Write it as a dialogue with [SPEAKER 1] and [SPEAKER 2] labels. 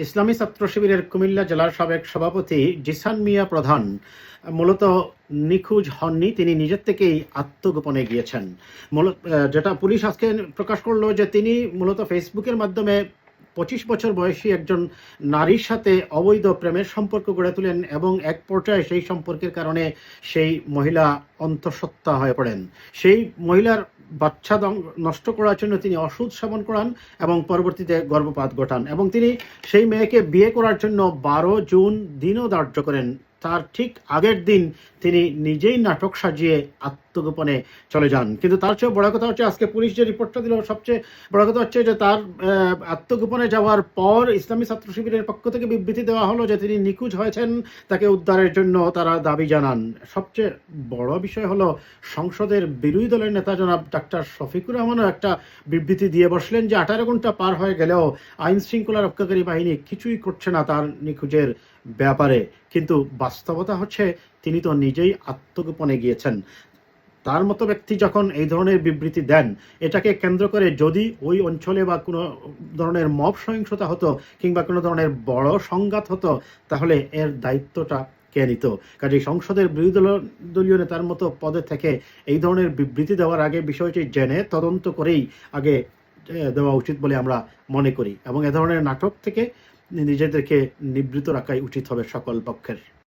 [SPEAKER 1] ইসলামী ছাত্র শিবিরের কুমিল্লা জেলার সাবেক সভাপতি জিসান মিয়া প্রধান মূলত নিখোঁজ হননি, তিনি নিজের থেকেই আত্মগোপনে গিয়েছেন। যেটা পুলিশ আজকে প্রকাশ করলো যে তিনি মূলত ফেসবুকের মাধ্যমে 25 বছর বয়সী একজন নারীর সাথে অবৈধ প্রেমের সম্পর্ক গড়ে তোলেন এবং এক পর্যায়ে সেই সম্পর্কের কারণে সেই মহিলা অন্তঃসত্ত্বা হয়ে পড়েন। সেই মহিলার বাচ্চা নষ্ট করার জন্য তিনি ওষুধ সেবন করান এবং পরবর্তীতে গর্ভপাত ঘটান এবং তিনি সেই মেয়েকে বিয়ে করার জন্য 12 জুন দিনও ধার্য করেন। তার ঠিক আগের দিন তিনি নিজেই নাটক সাজিয়ে আত্মগোপনে চলে যান। কিন্তু তার চেয়ে বড় কথা হচ্ছে আজকে পুলিশ যে রিপোর্টটা দিল, সবচেয়ে বড় কথা হচ্ছে যে তার আত্মগোপনে যাওয়ার পর ইসলামী ছাত্র শিবিরের পক্ষ থেকে বিবৃতি দেওয়া হলো যে তিনি নিখোঁজ হয়েছেন, তাকে উদ্ধারের জন্য তারা দাবি জানান। সবচেয়ে বড় বিষয় হলো সংসদের বিরোধী দলের নেতা জনাব ডাক্তার শফিকুর রহমানও একটা বিবৃতি দিয়ে বসলেন যে 18 ঘন্টা পার হয়ে গেলেও আইন শৃঙ্খলা রক্ষাকারী বাহিনী কিছুই করছে না তার নিখোঁজের ব্যাপারে। কিন্তু বাস্তবতা হচ্ছে তিনি তো নিজেই আত্মগোপনে গিয়েছেন। তার মতো ব্যক্তি যখন এই ধরনের বিবৃতি দেন, এটাকে কেন্দ্র করে যদি ওই অঞ্চলে বা কোনো ধরনের মব সহিংসতা হতো কিংবা কোনো ধরনের বড় সংঘাত হতো, তাহলে এর দায়িত্বটা কে নিত? কাজেই সংসদের বিরোধী দলীয় নেতার মতো পদে থেকে এই ধরনের বিবৃতি দেওয়ার আগে বিষয়টি জেনে তদন্ত করেই আগে দেওয়া উচিত বলে আমরা মনে করি এবং এ ধরনের নাটক থেকে নিজেদেরকে নিবৃত রাখাই উচিত হবে সকল পক্ষের।